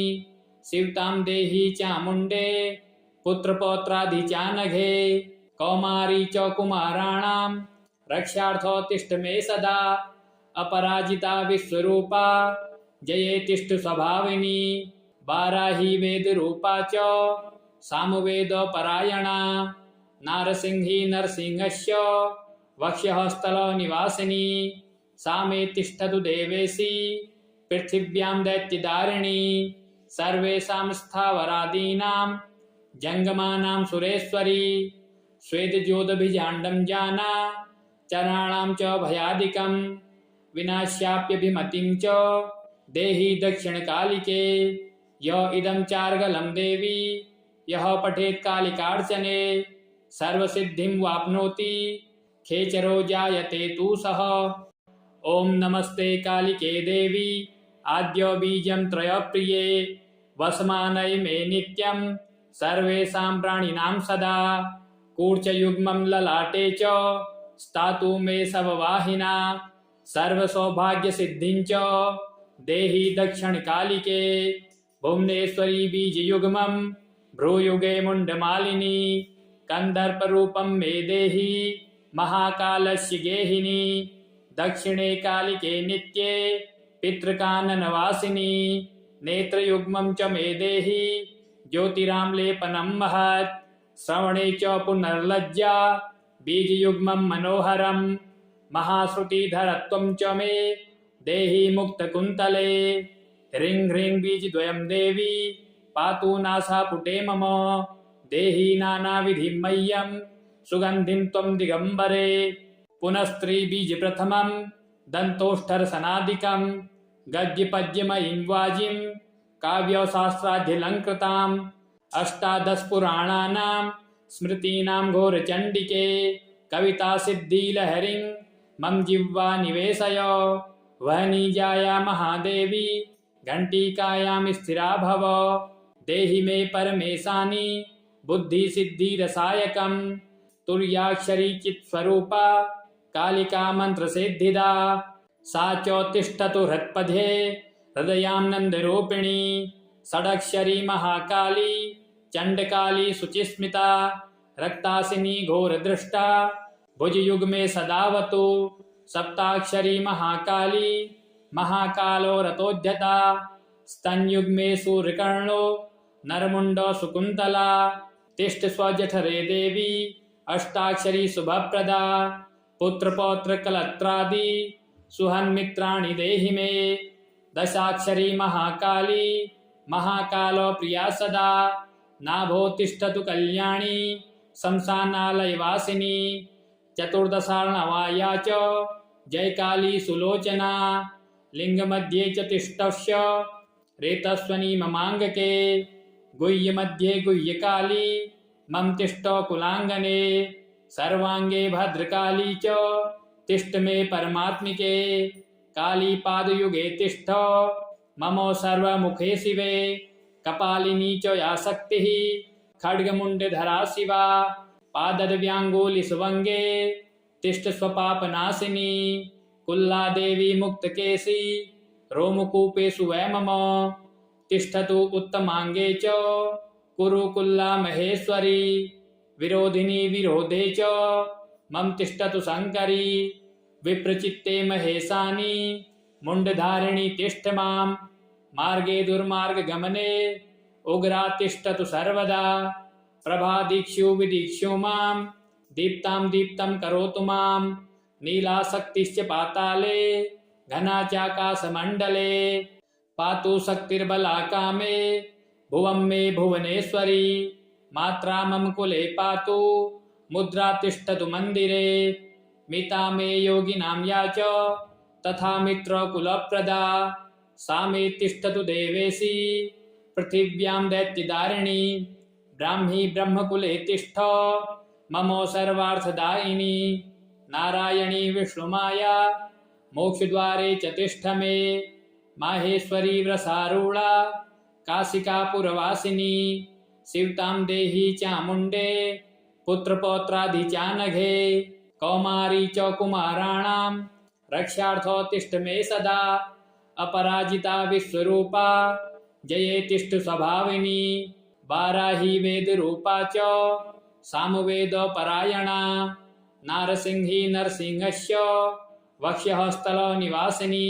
शिवतां देहि चामुण्डे पुत्रपौत्रादि चानघे। कौमारी च कुमाराणां रक्षार्थो तिष्ठ मे सदा। अपराजिता विश्वरूपा जये तिष्ठ स्वभाविनी। वाराही वेदरूपा च सामवेदपरायणा। नारसिंही नरसिंहस्य वक्ष्यस्थलो निवासिनी। सा मे तिष्ठतु देवेशी पृथिव्यां दैत्यदारिणी। सर्वेषां स्थावरादीनां जंगमानां सुरेश्वरी। स्वेदज्योतिभिजाण्डं जाना चराणां च भयादिकं। विनाश्याप्यभिमतिं च देहि दक्षिणकालिके। य इदं चार्गलं देवी यः पठेत् कालिकार्चने। सर्वसिद्धिं वाप्नोति खेचरो जायते तु सः। ओम नमस्ते कालिके देवी आद्यो बीजं त्रयप्रिये। वसमानय मे नित्यं सर्वेषां प्राणिनां सदा। कूर्चयुग्मं ललाटे च स्थातु मे सववाहिना। सर्वसौभाग्यसिद्धिं च देहि दक्षिणकालिके। भुवनेश्वरी बीजयुग्मं भ्रूयुगे मुण्डमालिनी। कन्दर्परूपं मे देहि महाकालस्य गेहिनी। दक्षिणे कालिके नित्ये पितृकाननवासिनी। नेत्रयुग्मं च मे देहि ज्योतिराम्लेपनं महत्। श्रवणे च पुनर्लज्जा बीजयुग्मं मनोहरं। महाश्रुतिधरत्वं च मे देहि मुक्तकुन्तले। ह्रीं ह्रीं बीजद्वयं देवी पातु नासापुटे मम। देहि नानाविधिं मह्यं सुगन्धिं त्वं दिगम्बरे। पुनस्त्री बीज प्रथमं दन्तोष्ठरसनादिकं। गद्यपद्यमयीं वाजिं काव्यशास्त्राध्यलङ्कृताम्। अष्टादशपुराणानां स्मृतीनां घोरचण्डिके। कविता सिद्धिलहरीं मम जिह्वा निवेशय। वहनीजाया महादेवी घंटिकायां स्थिरा भव। देहि मे परमेशानि बुद्धि सिद्धि रसायकं। तुर्याक्षरी चित्स्वरूपा कालिका मन्त्रसिद्धिदा सा चोत्तिष्ठतु हृत्पथे हृदयानन्दरूपिणी षडक्षरी महाकाली चण्डकाली शुचिस्मिता रक्तासिनी घोरदृष्टा भुजयुग्मे सदावतु सप्ताक्षरी महाकाली महाकालो रथोद्यता स्तन्युग्मे सूर्यकर्णो नरमुण्डो सुकुन्तला तिष्ठ स्वजठरे देवी अष्टाक्षरी शुभप्रदा पुत्रपौत्रकलत्रादि सुहन्मित्राणि देहि मे दशाक्षरी महाकाली महाकालो प्रिया सदा नाभो तिष्ठतु कल्याणी शमशानालयवासिनी चतुर्दशार्णवाया च जयकाली सुलोचना लिंगमध्ये च तिष्ठस्य रेतस्वनी ममाङ्गके गुह्यमध्ये गुह्यकाली मम तिष्ठो कुलाङ्गने सर्वाङ्गे भद्रकाली च तिष्ठ मे परमात्मिके काली पादयुगे तिष्ठ ममो सर्वमुखे शिवे कपालिनी च या शक्तिः खड्गमुण्डधरा शिवा पादद्व्याङ्गुलिसुवङ्गे तिष्ठ स्वपापनाशिनी कुल्ला देवी मुक्तकेशी रोमकूपेषु वै मम तिष्ठतु उत्तमाङ्गे च कुरु कुल्ला महेश्वरी विरोधिनी विरोधे च मम तिष्ठतु शङ्करी विप्रचित्ते महेशानी मुण्डधारिणी तिष्ठ मां मार्गे दुर्मार्गगमने उग्रा तिष्ठतु सर्वदा प्रभादीक्षु विदीक्षु मां दीप्तां दीप्तं करोतु मां नीलाशक्तिश्च पाताले घना चाकाशमण्डले पातु शक्तिर्बलाका मे भुवं मे भुवनेश्वरी मात्रा मम कुले पातु मुद्रा तिष्ठतु मन्दिरे मिता मे योगिनां या च तथा मित्रकुलप्रदा सा मे तिष्ठतु देवेशी पृथिव्यां दैत्यदारिणी ब्राह्मी ब्रह्मकुले तिष्ठ ममो सर्वार्थदायिनी नारायणी विष्णुमाया मोक्षद्वारे च तिष्ठ मे माहेश्वरी व्रसारूढा काशिकापुरवासिनी शिवतां देहि चामुण्डे पुत्रपौत्रादिचानघे कौमारी च कुमाराणां रक्षार्थो तिष्ठ मे सदा अपराजिता विश्वरूपा जये तिष्ठ स्वभाविनी वाराही वेदरूपा च सामवेदपरायणा नारसिंही नरसिंहस्य वक्ष्यस्थलो निवासिनी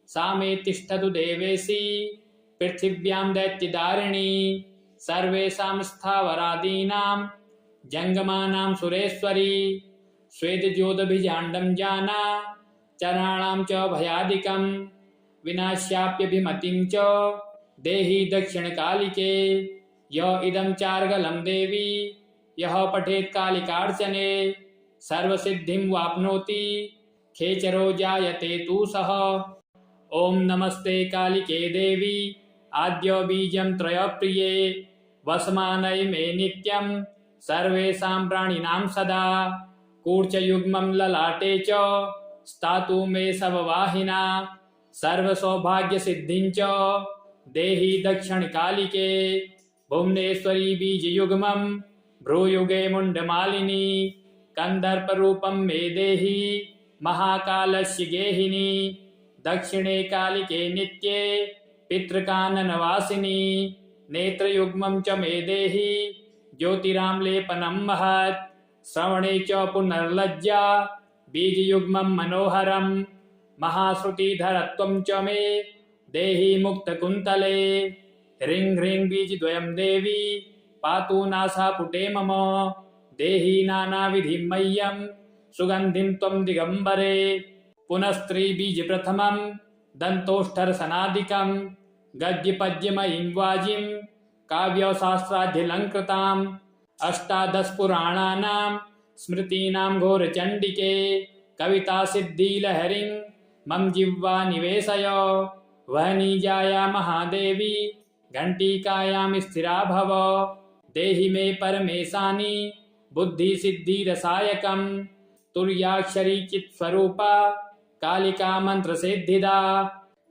सा मे तिष्ठतु देवेशी पृथिव्यां दैत्यदारिणी सर्वेषां स्थावरादीनां जङ्गमानां सुरेश्वरी श्वेतज्योतिभिजाण्डं जाना चराणां च भयादिकं विनाश्याप्यभिमतिं च देहि दक्षिणकालिके य इदं चार्गलं देवी यः पठेत् कालिकार्चने सर्वसिद्धिं वाप्नोति खेचरो जायते तु सः ॐ नमस्ते कालिके देवी आद्यो बीजं त्रयप्रिये वसमानय मे नित्यं सर्वेषां प्राणिनां सदा कूर्चयुग्मं ललाटे च स्थातु मे सववाहिना सर्वसौभाग्यसिद्धिं च देहि दक्षिणकालिके भुवनेश्वरी बीजयुग्मं भ्रूयुगे मुण्डमालिनी कन्दर्परूपं मे देहि महाकालस्य गेहिनी दक्षिणे कालिके नित्ये पितृकाननवासिनी नेत्रयुग्मं च मे देहि ज्योतिराम्लेपनं महत् श्रवणे च पुनर्लज्जा बीजयुग्मं मनोहरं महाश्रुतिधरत्वं च मे देहि मुक्तकुन्तले ह्रीं ह्रीं बीजद्वयं देवी पातु नासापुटे मम देहि नानाविधिं मह्यं सुगन्धिं त्वं दिगम्बरे पुनस्त्रीबीजप्रथमं दन्तोष्ठरसनादिकं गद्यपद्यमयीं वाजिं काव्यशास्त्राध्यलङ्कृताम् अष्टादशपुराणानां स्मृतीनां घोरचण्डिके कवितासिद्धिलहरीं मम जिह्वा निवेशय वहनीजाया महादेवी घण्टिकायां स्थिरा भव देहि मे परमेशानि बुद्धिसिद्धिरसायकं तुर्याक्षरी चित्स्वरूपा कालिका मन्त्रसिद्धिदा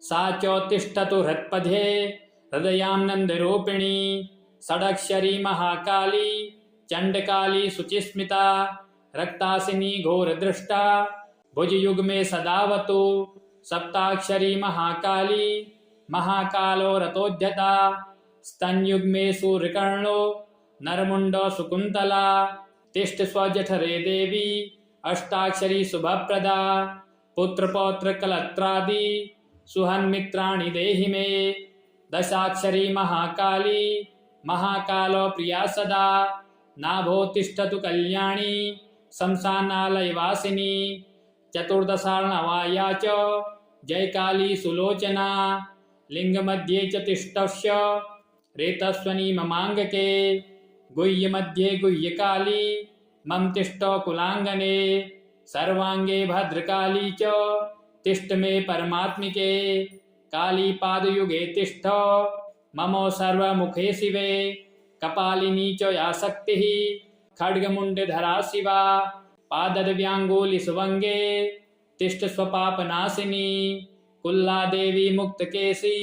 सा चोत्तिष्ठतु हृत्पथे हृदयानन्दरूपिणी षडक्षरी महाकाली चण्डकाली शुचिस्मिता रक्तासिनी घोरदृष्टा भुजयुग्मे सदावतु सप्ताक्षरी महाकाली महाकालो रतोद्यता स्तन्युग्मे सूर्यकर्णो नरमुंडो सुकुंतला तिष्ठ स्वजठरे देवी अष्टाक्षरी शुभप्रदा पुत्रपौत्र कलत्रादि सुहन्मित्राणि देहि मे दशाक्षरी महाकाली महाकालो प्रिया सदा नाभो तिष्ठतु कल्याणी शमशानालयवासिनी चतुर्दशार्णवाया च जयकाली सुलोचना लिंगमध्ये च तिष्ठस्य रेतस्वनी ममांगके गुह्यमध्ये गुह्यकाली मम तिष्ठो कुलांगने सर्वांगे भद्रकाली च तिष्ठ मे परमात्मिके काली पादयुगे तिष्ठ ममो सर्वमुखे शिवे कपालिनी च या शक्तिः खड्गमुण्डधरा शिवा पादद्व्यांगुली सुवंगे तिष्ठ स्वपापनाशिनी कुल्ला देवी मुक्तकेशी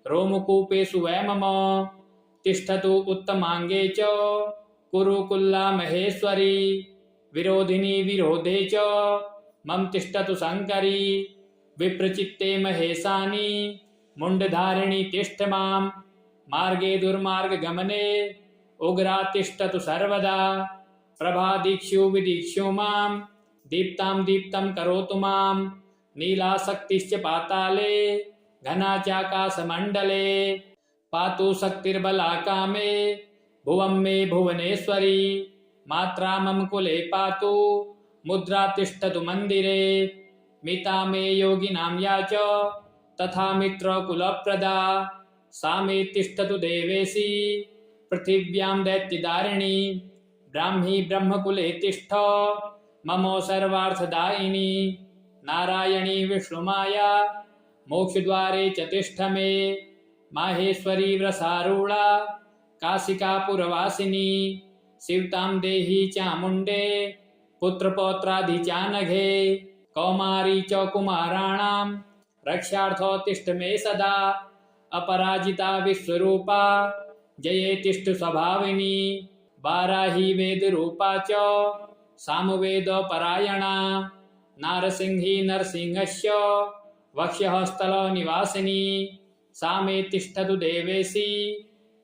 रोमकूपेषु वै मम तिष्ठतु उत्तमांगे च कुरु कुल्ला महेश्वरी विरोधिनी विरोधे च मम तिष्ठतु शंकरी विप्रचित्ते महेशानी मुंडधारिणी तिष्ठ मां मार्गे दुर्मार्ग गमने उग्रा तिष्ठतु सर्वदा प्रभादीक्षु विदीक्षु मां दीप्तां दीप्तं करोतु मां नीलाशक्तिश्च पाताले घना चाकाशमण्डले पातु शक्तिर्बलाका मे भुवं मे भुवनेश्वरी मात्रा मम कुले पातु मुद्रा तिष्ठतु मंदिरे मिता मे योगिनां या च तथा मित्र कुलप्रदा सा मे तिष्ठतु देवेशी पृथिव्यां दैत्यदारिणी ब्राह्मी ब्रह्मकुले तिष्ठ ममो सर्वार्थदायिनी नारायणी विष्णुमाया मोक्षद्वारे च तिष्ठ मे माहेश्वरी व्रसारूढा काशिकापुरवासिनी शिवतां देही चामुण्डे पुत्रपौत्रादि चानघे कौमारी च कुमाराणां रक्षार्थो तिष्ठ मे सदा अपराजिता विश्वरूपा जये तिष्ठ स्वभाविनी बाराही वेदरूपा च सामवेदपरायणा नारसिंही नरसिंहस्य वक्ष्यस्थलो निवासिनी सा मे तिष्ठतु देवेशी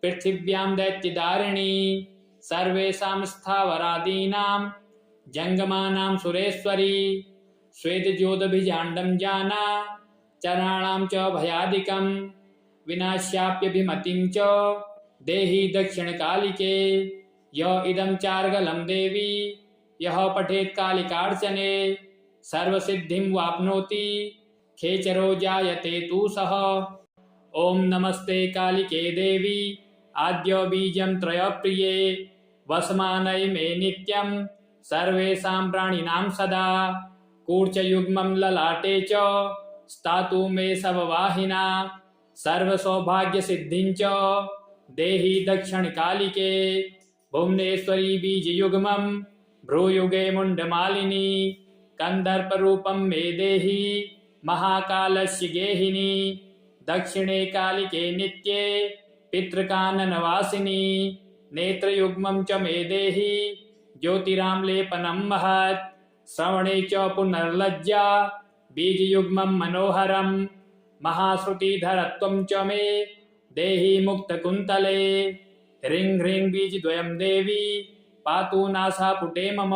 पृथिव्यां दैत्यदारिणी सर्वेषां स्थावरादीनां जंगमानां सुरेश्वरी स्वेदज्योतिभिजाण्डं जाना चराणां च भयादिकं विनाश्याप्यभिमतिं च देहि दक्षिणकालिके य इदं चार्गलं देवी यः पठेत् कालिकार्चने सर्वसिद्धिं वाप्नोति खेचरो जायते तु सः ओम नमस्ते कालिके देवी आद्यो बीजं त्रयप्रिये वसमानय मे नित्यं सर्वेषां प्राणिनां सदा कूर्चयुग्मं ललाटे च स्थातु मे सववाहिना सर्वसौभाग्यसिद्धिं च देहि दक्षिणकालिके भुवनेश्वरी बीजयुग्मं भ्रूयुगे मुण्डमालिनी कन्दर्परूपं मे देहि महाकालस्य गेहिनी दक्षिणे कालिके नित्ये पितृकाननवासिनी नेत्रयुग्मं च मे देहि ज्योतिराम्लेपनं महत् श्रवणे च पुनर्लज्जा बीजयुग्मं मनोहरं महाश्रुतिधरत्वं च मे देहि मुक्तकुन्तले ह्रीं ह्रीं बीजद्वयं देवी पातु नासापुटे मम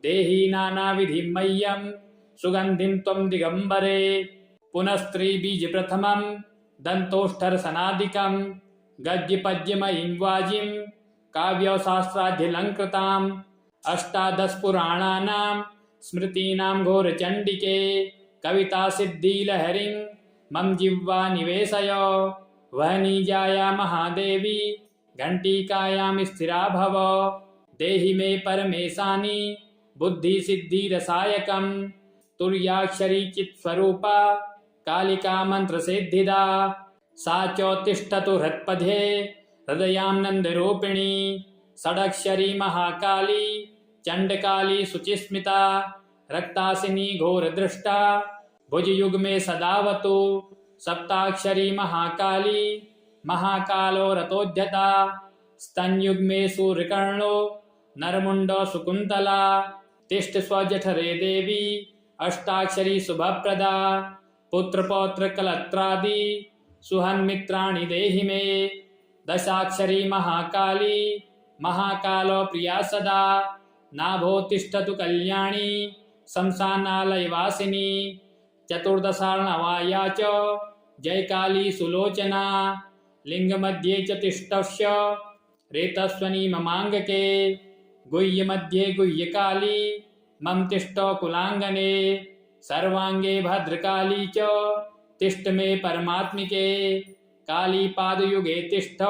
देहि नानाविधिं मह्यं सुगन्धिं त्वं दिगम्बरे पुनस्त्री बीज प्रथमं दन्तोष्ठरसनादिकं गद्यपद्यमयीं वाजिं काव्यशास्त्राध्यलङ्कृताम् अष्टादशपुराणानां स्मृतीनां घोरचण्डिके कवितासिद्धिलहरीं मम जिह्वा निवेशय वहनीजाया महादेवी घण्टिकायां स्थिरा भव देहि मे परमेशानि बुद्धिसिद्धिरसायकं तुर्याक्षरी चित्स्वरूपा कालिका मंत्रसिद्धिदा सा च तिष्ठतु हृत्पथे हृदयां नन्दरूपिणी षडक्षरी महाकाली चण्डकाली शुचिस्मिता रक्तासिनी घोरदृष्टा भुजयुग्मे सदावतु सप्ताक्षरी महाकाली महाकालो रतोद्यता स्तन्युग्मे सूर्यकर्णो नरमुंडो सुकुंतला तिष्ठ स्वजठरे देवी अष्टाक्षरी शुभप्रदा पुत्रपौत्र कलत्रादि सुहन्मित्राणि देहि मे। दशाक्षरी महाकाली महाकालो प्रिया सदा नाभो तिष्ठतु कल्याणी शमशानालयवासिनी। चतुर्दशार्णवाया च जयकाली सुलोचना लिंगमध्ये च तिष्ठस्य रेतस्वनी ममांगके। गुह्यमध्ये गुह्यकाली मम तिष्ठो कुलांगने सर्वांगे भद्रकाली च तिष्ठ मे परमात्मिके। काली पादयुगे तिष्ठ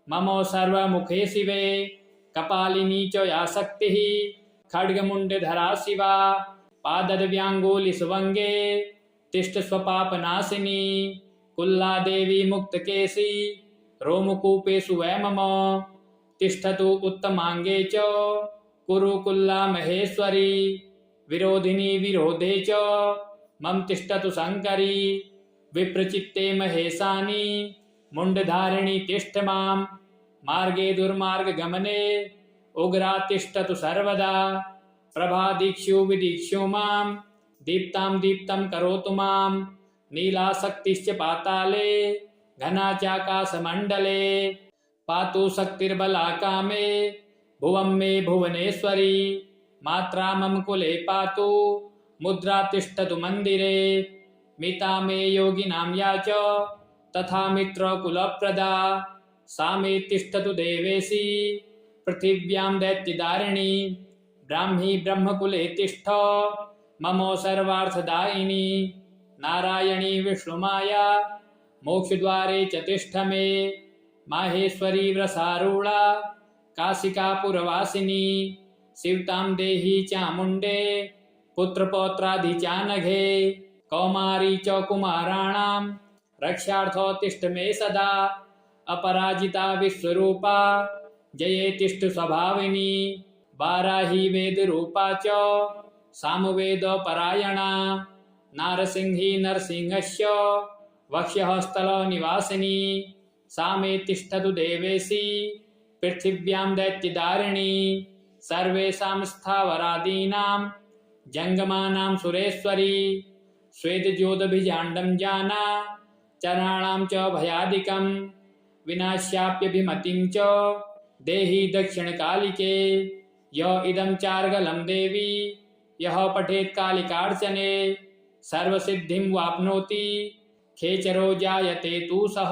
ममो सर्वमुखे शिवे। कपालिनी च या शक्तिः खड्गमुण्डधरा शिवा। पादद्व्यांगुली सुवंगे तिष्ठ स्वपापनाशिनी। कुल्ला देवी मुक्तकेशी रोमकूपेषु वै मम। तिष्ठतु उत्तमांगे च कुरु कुल्ला महेश्वरी। विरोधिनी विरोधे च मम तिष्ठतु शंकरी। विप्रचित्ते महेशानी मुंडधारिणी तिष्ठ मां। मार्गे दुर्मार्गगमने उग्रा तिष्ठतु सर्वदा। प्रभादीक्षु विदीक्षु मां दीप्तां दीप्तं करोतु मां। नीलाशक्तिश्च पाताले घना चाकाशमण्डले। पातु शक्तिर्बला कामे भुवं मे भुवनेश्वरी। मात्रा मम कुले पातु मुद्रा तिष्ठतु मन्दिरे। मिता मे योगिनां या च तथा मित्रकुलप्रदा। सा मे तिष्ठतु देवेशी पृथिव्यां दैत्यदारिणी। ब्राह्मी ब्रह्मकुले तिष्ठ ममो सर्वार्थदायिनी। नारायणी विष्णुमाया मोक्षद्वारे च तिष्ठ मे। माहेश्वरी व्रसारूढा काशिकापुरवासिनी। शिवतां देहि चामुण्डे पुत्रपौत्रादि चानघे। कौमारी च कुमाराणां रक्षार्थो तिष्ठ मे सदा। अपराजिता विश्वरूपा जये तिष्ठ स्वभाविनी। वाराही वेदरूपा च सामवेदपरायणा। नारसिंही नरसिंहस्य वक्ष्यस्थलो निवासिनी। सा मे तिष्ठतु देवेशी पृथिव्यां दैत्यदारिणी। सर्वेषां स्थावरादीनां जङ्गमानां सुरेश्वरी। स्वेदज्योतिभिजाण्डं जाना चराणां च भयादिकं। विनाश्याप्यभिमतिं च देहि दक्षिणकालिके। य इदं चार्गलं देवी यः पठेत् कालिकार्चने। सर्वसिद्धिं वाप्नोति खेचरो जायते तु सः।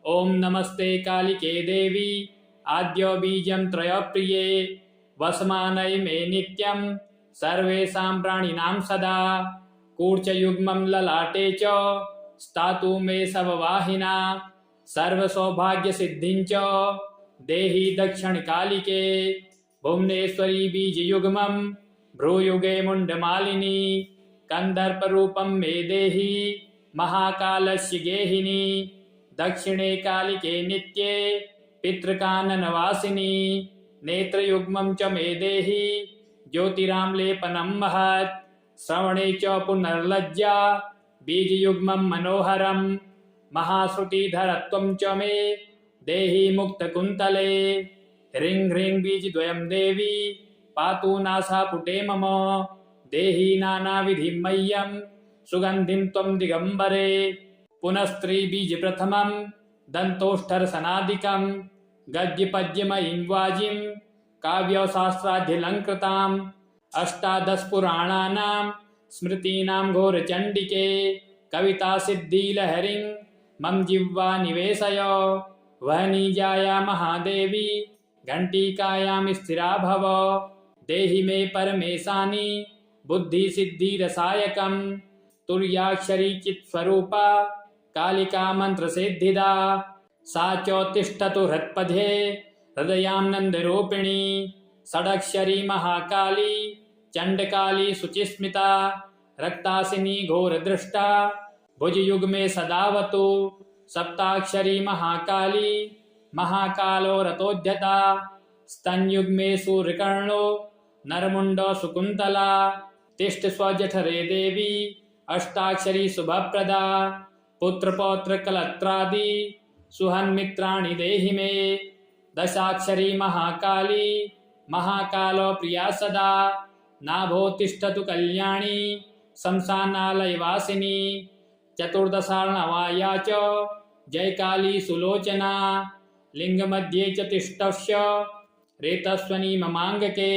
ओम नमस्ते कालिके देवी आद्यो बीजं त्रयप्रिये। वसमानय मे नित्यं सर्वेषां प्राणिनां सदा। कूर्चयुग्मं ललाटे च स्थातु मे सववाहिना। सर्वसौभाग्यसिद्धिं च देहि दक्षिणकालिके। भुवनेश्वरी बीजयुग्मं भ्रूयुगे मुण्डमालिनी। कन्दर्परूपं मे देहि महाकालस्य गेहिनी। दक्षिणे कालिके नित्ये पितृकाननवासिनी। नेत्रयुग्मं च मे देहि ज्योतिराम्लेपनं महत्। श्रवणे च पुनर्लज्जा बीजयुग्मं मनोहरं। महाश्रुतिधरत्वं च मे देहि मुक्तकुन्तले। ह्रीं ह्रीं बीजद्वयं देवी पातु नासापुटे मम। देहि नानाविधिं मह्यं सुगन्धिं त्वं दिगम्बरे। पुनस्त्री बीज प्रथमं दन्तोष्ठरसनादिकं। गद्यपद्यमयीं वाजिं काव्यशास्त्राध्यलङ्कृताम्। अष्टादशपुराणानां स्मृतीनां घोरचण्डिके। कवितासिद्धिलहरीं मम जिह्वा निवेशय। वहनीजाया महादेवी घण्टिकायां स्थिरा भव। देहि मे परमेशानि बुद्धिसिद्धिरसायकं। तुर्याक्षरी चित्स्वरूपा कालिका मंत्रसिद्धिदा। सा च तिष्ठतु हृत्पथे हृदयानन्दरूपिणी। षडक्षरी महाकाली चण्डकाली शुचिस्मिता। रक्तासिनी घोरदृष्टा भुजयुग्मे सदावतु। सप्ताक्षरी महाकाली महाकालो रथोद्यता। स्तनयुग्मे सूर्यकर्णो नरमुण्डो सुकुन्तला। तिष्ठ स्वजठरे देवी अष्टाक्षरी शुभप्रदा। पुत्रपौत्र कलत्रादि सुहन्मित्राणि देहि मे। दशाक्षरी महाकाली महाकालो प्रिया सदा। नाभो तिष्ठतु कल्याणी शमशानालयवासिनी चतुर्दशार्णवाया च जयकाली सुलोचना लिंगमध्ये च तिष्ठस्य रेतस्वनी ममांगके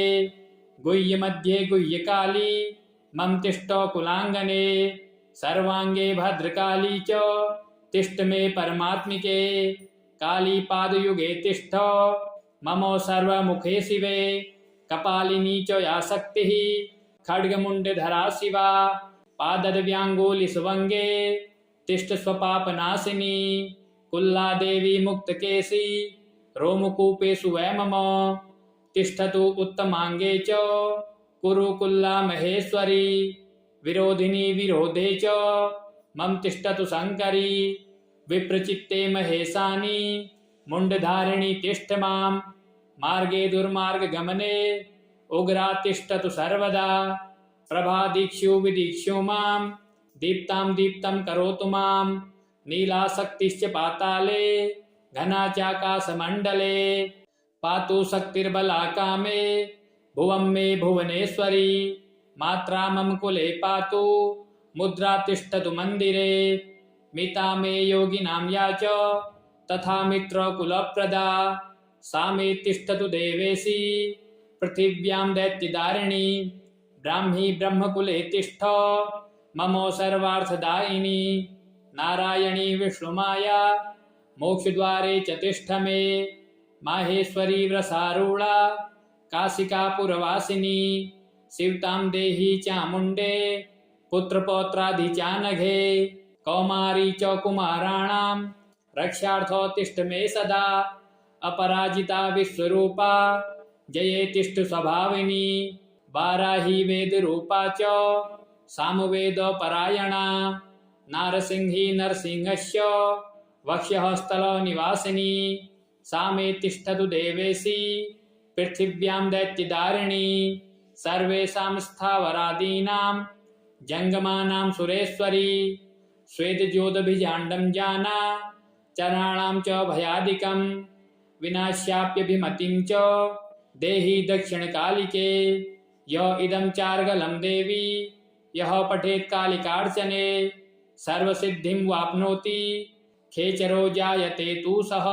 गुह्यमध्ये गुह्यकाली मम तिष्ठ कुलांगने सर्वांगे भद्रकाली च तिष्ठ मे परमात्मिके काली पादयुगे तिष्ठ ममो सर्वमुखे शिवे कपालिनी च या शक्तिः खड्गमुण्डधरा शिवा पादद्व्याङ्गुलिसुवङ्गे तिष्ठ स्वपापनाशिनी कुल्ला देवी मुक्तकेशी रोमकूपेषु वै मम तिष्ठतु उत्तमाङ्गे च कुरु कुल्ला महेश्वरी विरोधिनी विरोधे च मम तिष्ठतु शङ्करी विप्रचित्ते महेशानी मुण्डधारिणी तिष्ठ मां मार्गे दुर्मार्गगमने उग्रा तिष्ठतु सर्वदा प्रभादीक्षु विदीक्षु मां दीप्तां दीप्तं करोतु मां नीलाशक्तिश्च पाताले घना चाकाशमण्डले पातु शक्तिर्बला मे भुवं मे भुवनेश्वरी मात्रा मम कुले पातु मुद्रा तिष्ठतु मन्दिरे मिता मे योगिनां या च तथा मित्रकुलप्रदा सा मे तिष्ठतु देवेशी पृथिव्यां दैत्यदारिणी ब्राह्मी ब्रह्मकुले तिष्ठ ममो सर्वार्थदायिनी नारायणी विष्णुमाया मोक्षद्वारे च तिष्ठ मे माहेश्वरी व्रसारूढा काशिकापुरवासिनी शिवतां देही चामुण्डे पुत्रपौत्राधिचानघे कौमारी च कुमाराणां रक्षार्थो तिष्ठ मे सदा अपराजिता विश्वरूपा जये तिष्ठ स्वभाविनी वाराही वेदरूपा च सामवेदपरायणा नारसिंही नरसिंहस्य वक्ष्यस्थलनिवासिनी सा मे तिष्ठतु देवेशी पृथिव्यां दैत्यदारिणी सर्वेषां स्थावरादीनां जङ्गमानां सुरेश्वरी श्वेतज्योतिभिजाण्डं जाना चराणां च भयादिकं विनाश्याप्यभिमतिं च देहि दक्षिणकालिके य इदं चार्गलं देवी यः पठेत् कालिकार्चने सर्वसिद्धिं वाप्नोति खेचरो जायते तु सः